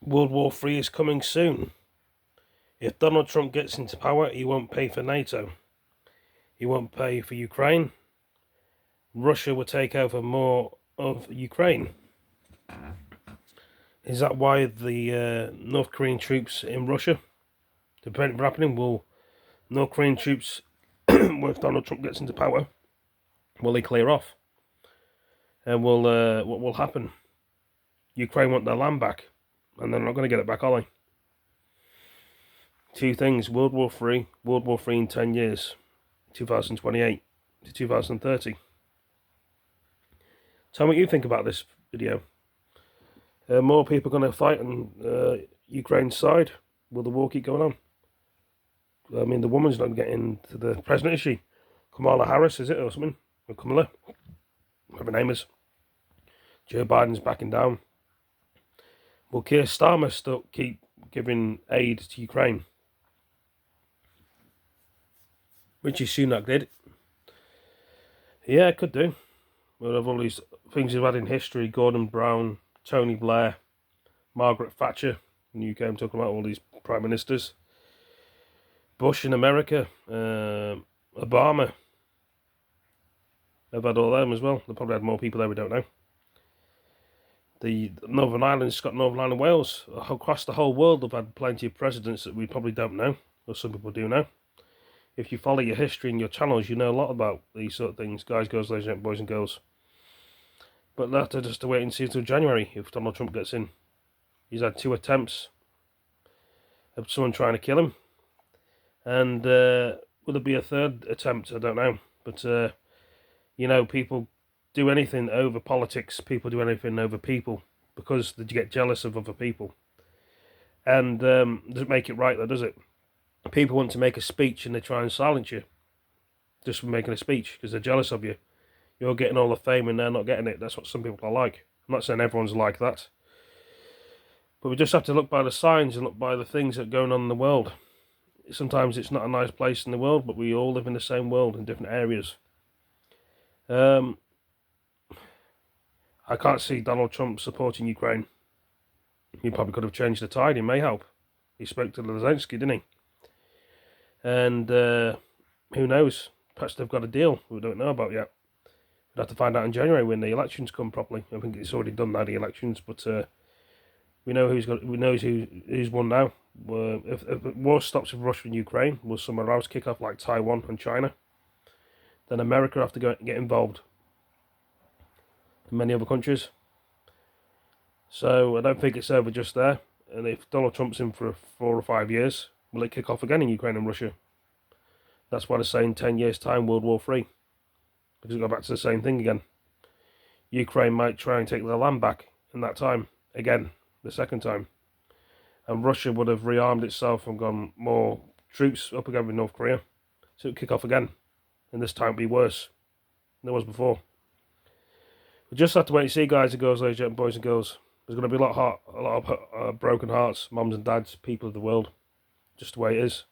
World War III is coming soon. If Donald Trump gets into power, he won't pay for NATO. He won't pay for Ukraine. Russia will take over more of Ukraine. Is that why the North Korean troops in Russia, to prevent it from happening, will North Korean troops, if Donald Trump gets into power, will they clear off? And what will happen? Ukraine want their land back, and they're not going to get it back, are they? Two things: World War III in 10 years, 2028 to 2030. Tell me what you think about this video. More people going to fight on Ukraine's side? Will the war keep going on? I mean, the woman's not getting to the president, is she? Kamala Harris, is it, or something? Or Kamala? Whatever her name is. Joe Biden's backing down. Will Keir Starmer still keep giving aid to Ukraine? Richie Sunak did. Yeah, it could do. We'll have all these things we've had in history: Gordon Brown, Tony Blair, Margaret Thatcher in the UK. I'm talking about all these prime ministers. Bush in America, Obama. I've had all them as well. They probably had more people there, we don't know. The Northern Ireland, Scotland, Northern Ireland, Wales, across the whole world, have had plenty of presidents that we probably don't know, or some people do know. If you follow your history and your channels, you know a lot about these sort of things. Guys, girls, ladies and gentlemen, boys and girls. But we'll have to just wait and see until January if Donald Trump gets in. He's had 2 attempts of someone trying to kill him. And will there be a third attempt? I don't know. But, you know, people do anything over politics. People do anything over people because they get jealous of other people. And doesn't make it right, though, does it? People want to make a speech and they try and silence you just for making a speech because they're jealous of you. You're getting all the fame and they're not getting it. That's what some people are like. I'm not saying everyone's like that. But we just have to look by the signs and look by the things that are going on in the world. Sometimes it's not a nice place in the world, but we all live in the same world in different areas. I can't see Donald Trump supporting Ukraine. He probably could have changed the tide. He may help. He spoke to Zelensky, didn't he? And who knows? Perhaps they've got a deal we don't know about yet. We'll have to find out in January when the elections come properly. I think it's already done now, the elections, but we know who's won now. If the war stops with Russia and Ukraine, will somewhere else kick off like Taiwan and China? Then America have to get involved. And many other countries. So I don't think it's over just there. And if Donald Trump's in for 4 or 5 years, will it kick off again in Ukraine and Russia? That's why they're saying 10 years' time, World War III. Because it'll go back to the same thing again. Ukraine might try and take their land back in that time, again, the second time. And Russia would have rearmed itself and gone more troops up again with North Korea. So it'll kick off again. And this time it'll be worse than it was before. We just have to wait and see, guys and girls, ladies and gentlemen, boys and girls. There's going to be a lot of broken hearts, mums and dads, people of the world. Just the way it is.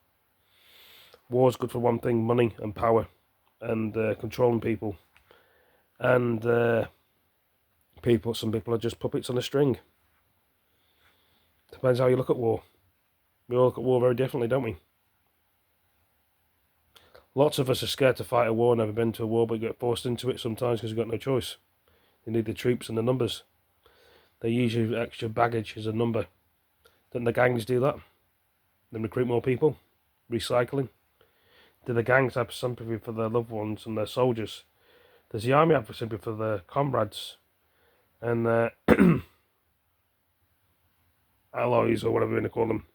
War's good for one thing: money and power, and controlling people. And some people are just puppets on a string. Depends how you look at war. We all look at war very differently, don't we? Lots of us are scared to fight a war, never been to a war, but get forced into it sometimes because we've got no choice. They need the troops and the numbers. They use you extra baggage as a number. Don't the gangs do that? They recruit more people? Recycling? Do the gangs have sympathy for their loved ones and their soldiers? Does the army have sympathy for their comrades and their allies, or whatever you want to call them?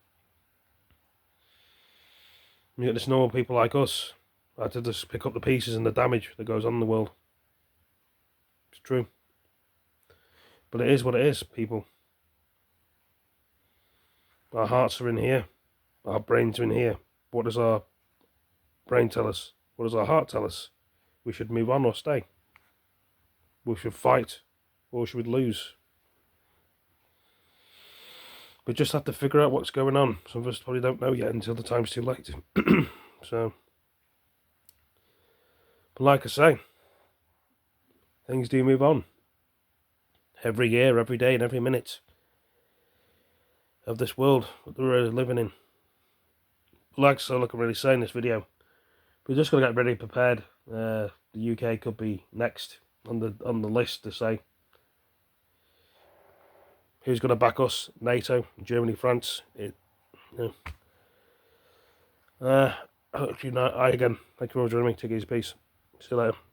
You get this normal people like us had to just pick up the pieces and the damage that goes on in the world. It's true. But it is what it is, people. Our hearts are in here. Our brains are in here. What does our brain tell us? What does our heart tell us? We should move on or stay. We should fight or should we lose? We just have to figure out what's going on. Some of us probably don't know yet until the time's too late. So, but like I say, things do move on. Every year, every day, and every minute. of this world that we're living in. Like I can really say in this video, we're just going to get ready, prepared. The UK could be next on the list to say who's going to back us. NATO, Germany, France. Again, thank you for joining me. Take it easy, peace. See you later.